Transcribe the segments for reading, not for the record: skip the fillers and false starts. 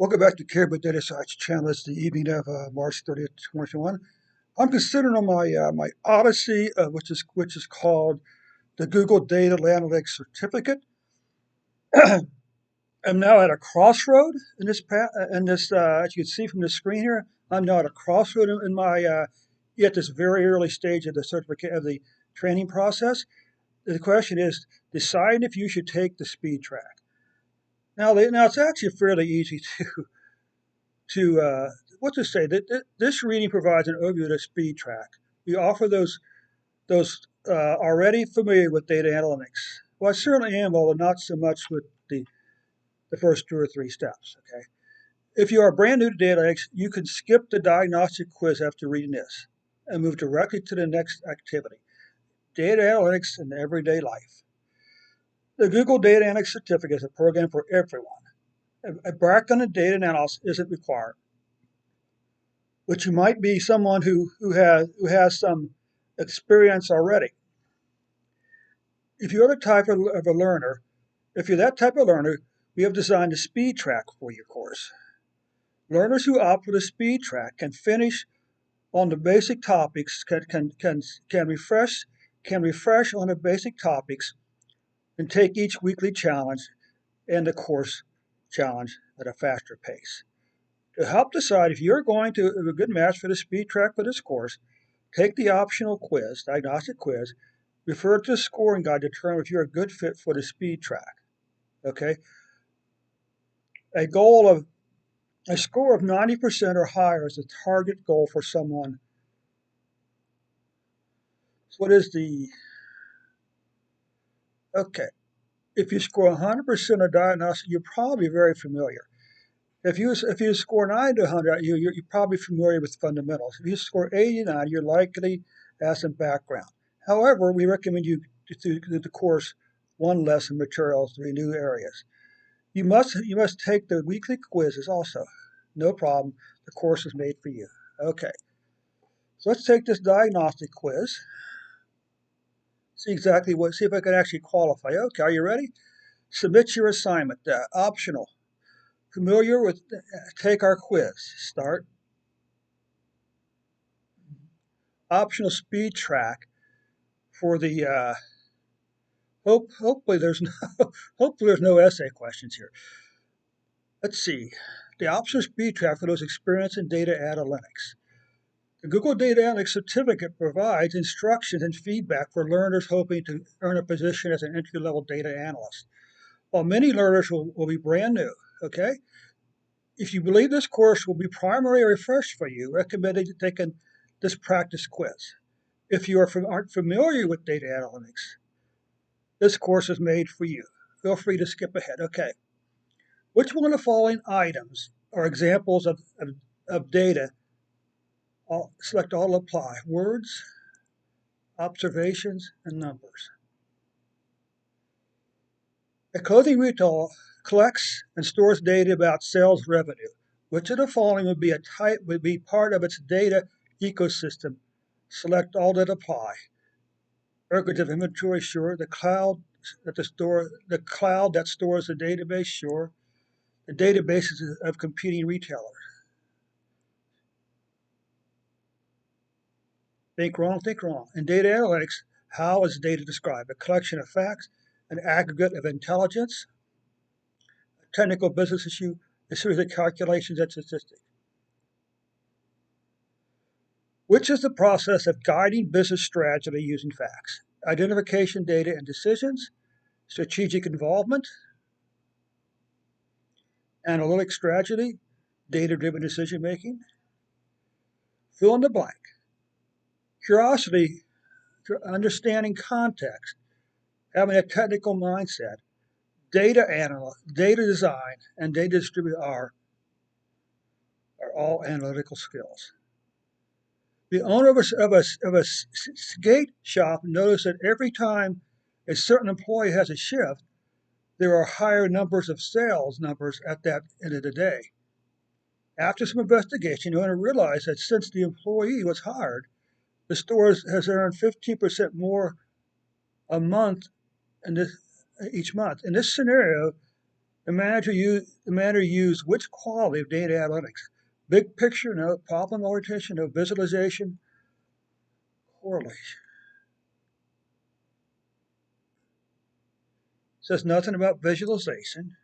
Welcome back to cariboudatascience channel. It's the evening of March 30th, 2021. I'm considering on my Odyssey, which is called the Google Data Analytics Certificate. I'm now at a crossroad in this as you can see from the screen here. I'm now at a crossroad in my at this very early stage of the certificate of the training process. The question is deciding if you should take the speed track. Now it's actually fairly easy to what to say. This reading provides an overview of the speed track. We offer those already familiar with data analytics. Well, I certainly am, although not so much with the first two or three steps. Okay. If you are brand new to data analytics, you can skip the diagnostic quiz after reading this and move directly to the next activity: data analytics in everyday life. The Google Data Analytics Certificate is a program for everyone. A background in data analysis isn't required, but you might be someone who has some experience already. If you're the type of a learner, if you're that type of learner, we have designed a speed track for your course. Learners who opt for the speed track can finish on the basic topics, can refresh on the basic topics, and take each weekly challenge and the course challenge at a faster pace. To help decide if you're going to be a good match for the speed track for this course, take the optional quiz, diagnostic quiz. Refer to the scoring guide to determine if you're a good fit for the speed track. Okay? A score of 90% or higher is a target goal for someone. What is okay? If you score 100% of diagnostic, you're probably very familiar. If you score 90 to 100, you're probably familiar with fundamentals. If you score 89, you're likely to have some background. However, we recommend you do the course one lesson materials, 3 new areas. You must take the weekly quizzes also. No problem. The course is made for you. Okay. So let's take this diagnostic quiz. See if I can actually qualify. Okay, are you ready? Submit your assignment. Optional. Familiar with, take our quiz. Start. Optional speed track for the, hopefully there's no essay questions here. Let's see. The optional speed track for those experienced in data analytics. The Google Data Analytics Certificate provides instructions and feedback for learners hoping to earn a position as an entry-level data analyst. While many learners will be brand new, okay? If you believe this course will be primarily a refresh for you, recommend taking this practice quiz. If you aren't familiar with data analytics, this course is made for you. Feel free to skip ahead. Okay. Which one of the following items are examples of data? Select all apply. Words, observations, and numbers. A clothing retailer collects and stores data about sales revenue. Which of the following would be part of its data ecosystem? Select all that apply. Records of inventory, sure. The cloud that stores the database, sure. The databases of competing retailers. Think wrong. In data analytics, how is data described? A collection of facts, an aggregate of intelligence, a technical business issue, a series of calculations and statistics. Which is the process of guiding business strategy using facts? Identification, data, and decisions, strategic involvement, analytic strategy, data-driven decision-making. Fill in the blank. Curiosity, understanding context, having a technical mindset, data design, and data distribution are all analytical skills. The owner of a skate shop noticed that every time a certain employee has a shift, there are higher numbers of sales numbers at that end of the day. After some investigation, the owner realized that since the employee was hired, the store has earned 15% more a month each month. In this scenario, The manager used which quality of data analytics? Big picture, no. Problem orientation, no. Visualization, correlation. Says nothing about visualization.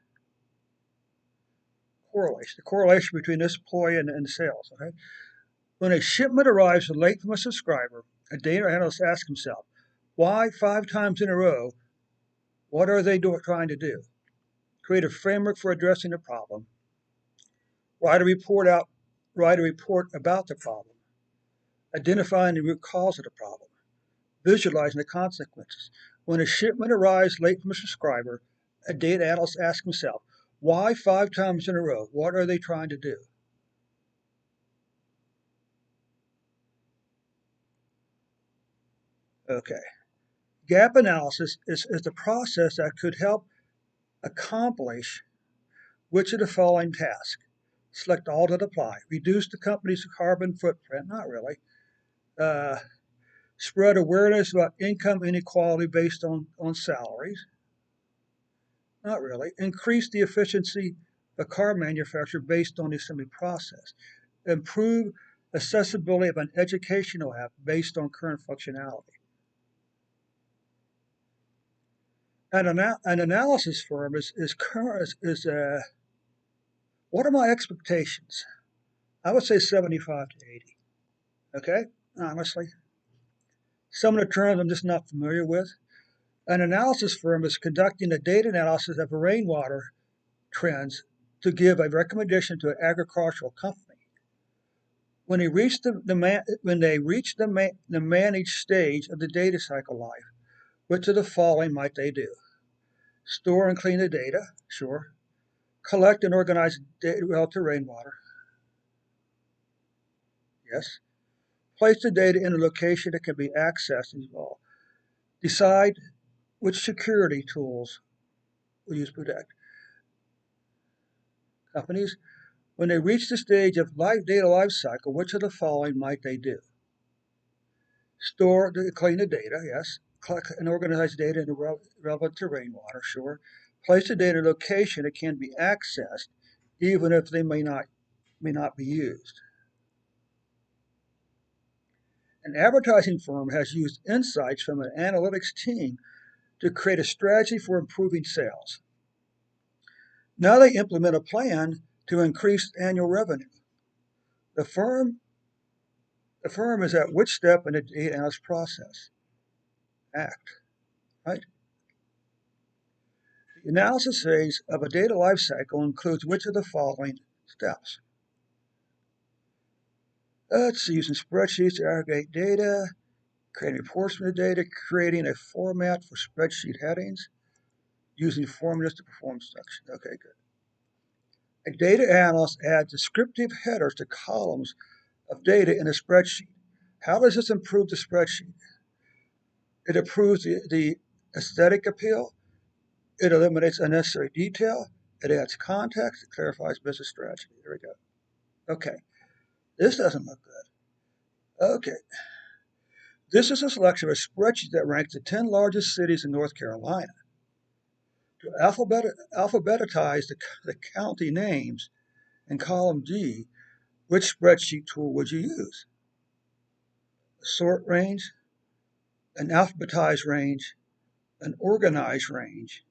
Correlation, the correlation between this employee and sales. Okay. When a shipment arrives late from a subscriber, a data analyst asks himself, why 5 times in a row? What are they trying to do? Create a framework for addressing the problem. Write a report about the problem. Identifying the root cause of the problem. Visualizing the consequences. When a shipment arrives late from a subscriber, a data analyst asks himself, why 5 times in a row? What are they trying to do? Okay. Gap analysis is the process that could help accomplish which of the following tasks? Select all that apply. Reduce the company's carbon footprint. Not really. Uh, Spread awareness about income inequality based on salaries. Not really. Increase the efficiency of car manufacturer based on the assembly process. Improve accessibility of an educational app based on current functionality. An analysis firm is what are my expectations? I would say 75 to 80. Okay, honestly. Some of the terms I'm just not familiar with. An analysis firm is conducting a data analysis of rainwater trends to give a recommendation to an agricultural company. When they reach the managed stage of the data cycle life, which of the following might they do? Store and clean the data, sure. Collect and organize data relative to rainwater, yes. Place the data in a location that can be accessed as well. Decide which security tools will use protect. Companies, when they reach the stage of data lifecycle, which of the following might they do? Store, clean the data, yes. Collect and organize data in relevant to rainwater, sure. Place the data in a location that can be accessed, even if they may not be used. An advertising firm has used insights from an analytics team to create a strategy for improving sales. Now they implement a plan to increase annual revenue. The firm is at which step in the data analysis process? Act, right? The analysis phase of a data lifecycle includes which of the following steps? It's using spreadsheets to aggregate data, creating reports from the data, creating a format for spreadsheet headings, using formulas to perform sections. Okay, good. A data analyst adds descriptive headers to columns of data in a spreadsheet. How does this improve the spreadsheet? It improves the aesthetic appeal. It eliminates unnecessary detail. It adds context. It clarifies business strategy. There we go. Okay, this doesn't look good. Okay, this is a selection of a spreadsheet that ranks the 10 largest cities in North Carolina. To alphabetize the county names in column G, which spreadsheet tool would you use? A sort range, an alphabetized range, an organized range.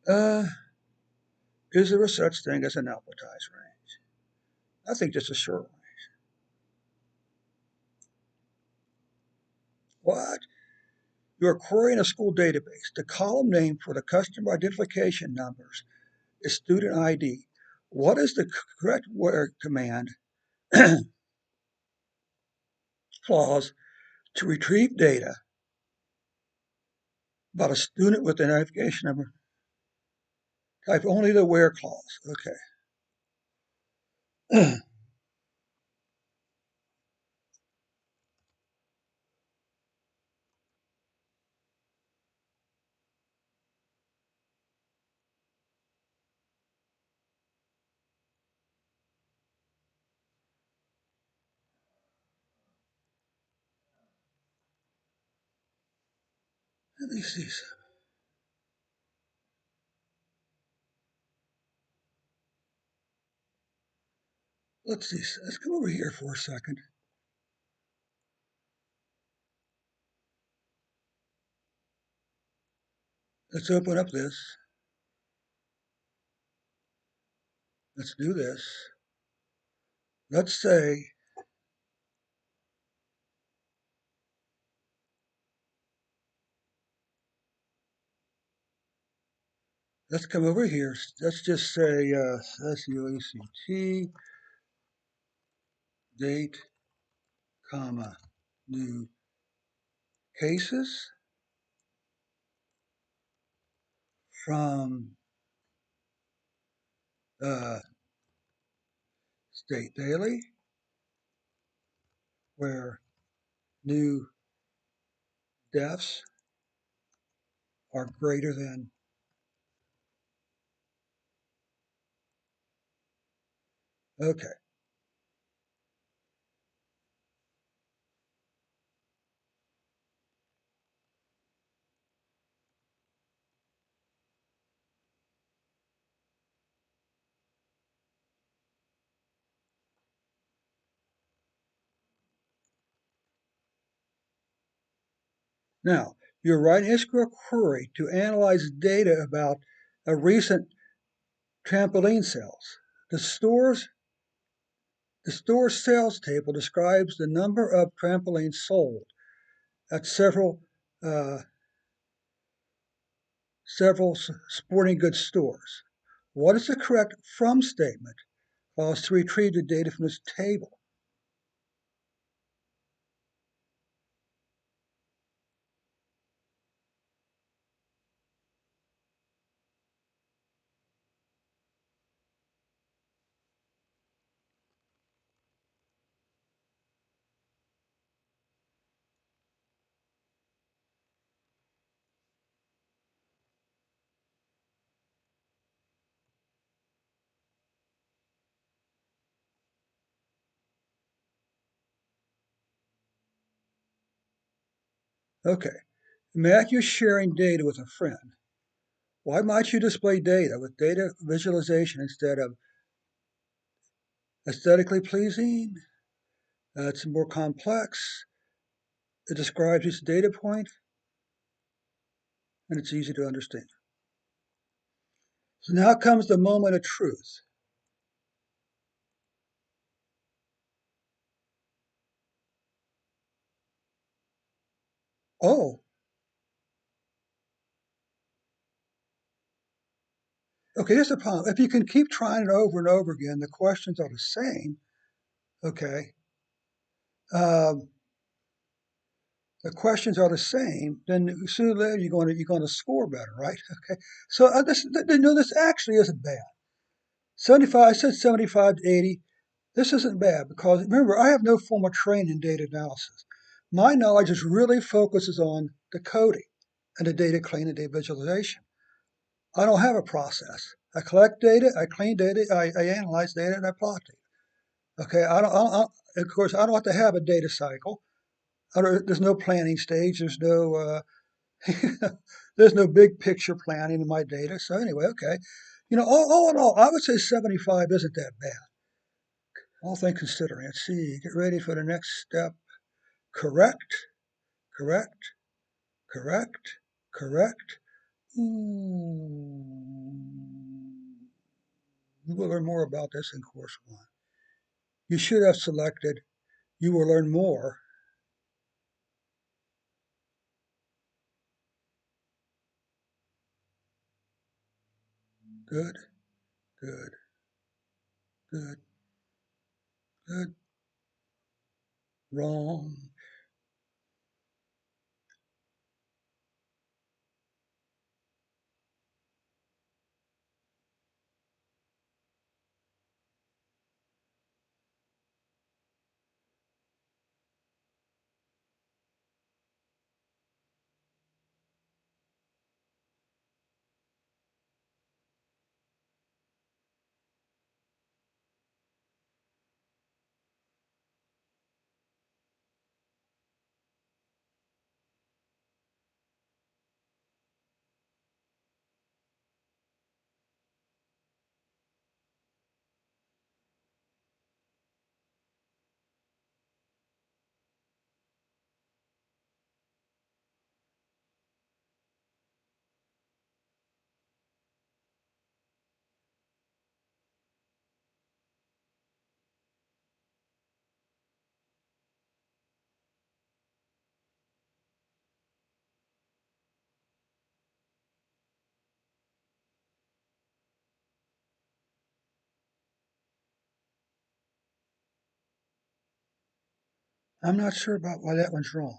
Uh, is there a such thing as an alphabetized range? I think just a short range. What? You're querying a school database. The column name for the customer identification numbers is student ID. What is the correct word command clause to retrieve data about a student with an identification number? Type only the where clause. Okay. Let me see some. Let's see. Let's come over here for a second. Let's open up this. Let's do this. Let's say let's come over here. Let's just say SUACT date, comma, new cases from State Daily, where new deaths are greater than. Okay. Now, you're writing a SQL query to analyze data about a recent trampoline sales. The store's sales table describes the number of trampolines sold at uh, several sporting goods stores. What is the correct from statement allows to retrieve the data from this table? Okay, imagine you're sharing data with a friend. Why might you display data with data visualization instead of aesthetically pleasing? It's more complex. It describes each data point, and it's easy to understand. So now comes the moment of truth. Oh, okay, here's the problem. If you can keep trying it over and over again, the questions are the same, okay? Um, the questions are the same, then sooner or later you're going to score better, right? Okay, so this actually isn't bad. 75, I said 75 to 80. This isn't bad because remember, I have no formal training in data analysis. My knowledge is really focuses on the coding and the data cleaning and data visualization. I don't have a process. I collect data, I clean data, I analyze data, and I plot data. Okay, of course, I don't have to have a data cycle. There's no planning stage. There's no there's no big picture planning in my data. So anyway, okay, all in all, I would say 75 isn't that bad. All things considering. Let's see. Get ready for the next step. Correct, correct, correct, correct. Ooh. You will learn more about this in course 1. You should have selected you will learn more. Good, good, good, good, wrong. I'm not sure about why that one's wrong.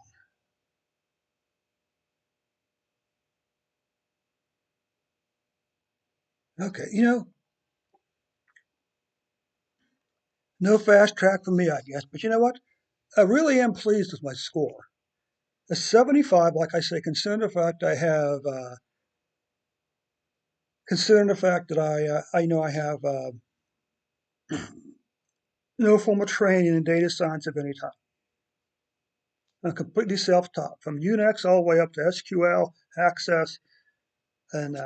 Okay, no fast track for me, I guess. But you know what? I really am pleased with my score. A 75, like I say, considering the fact I have, considering the fact that I have no formal training in data science of any type. I'm completely self-taught, from Unix all the way up to SQL, Access, and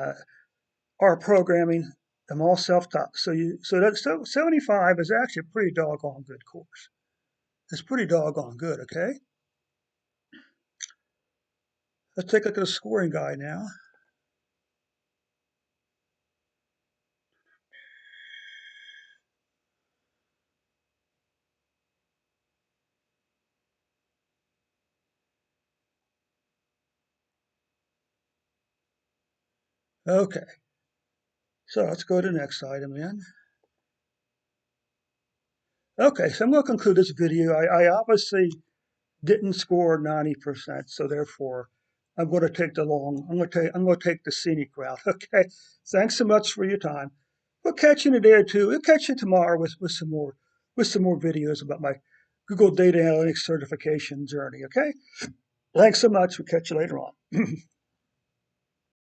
R programming. I'm all self-taught. So 75 is actually a pretty doggone good course. It's pretty doggone good. Okay, let's take a look at the scoring guide now. Okay, so let's go to the next item then. Okay, so I'm going to conclude this video. I obviously didn't score 90%, so therefore I'm going to take I'm going to take the scenic route. Okay, thanks so much for your time. We'll catch you in a day or two. We'll catch you tomorrow with some more videos about my Google Data Analytics certification journey. Okay, thanks so much. We'll catch you later on.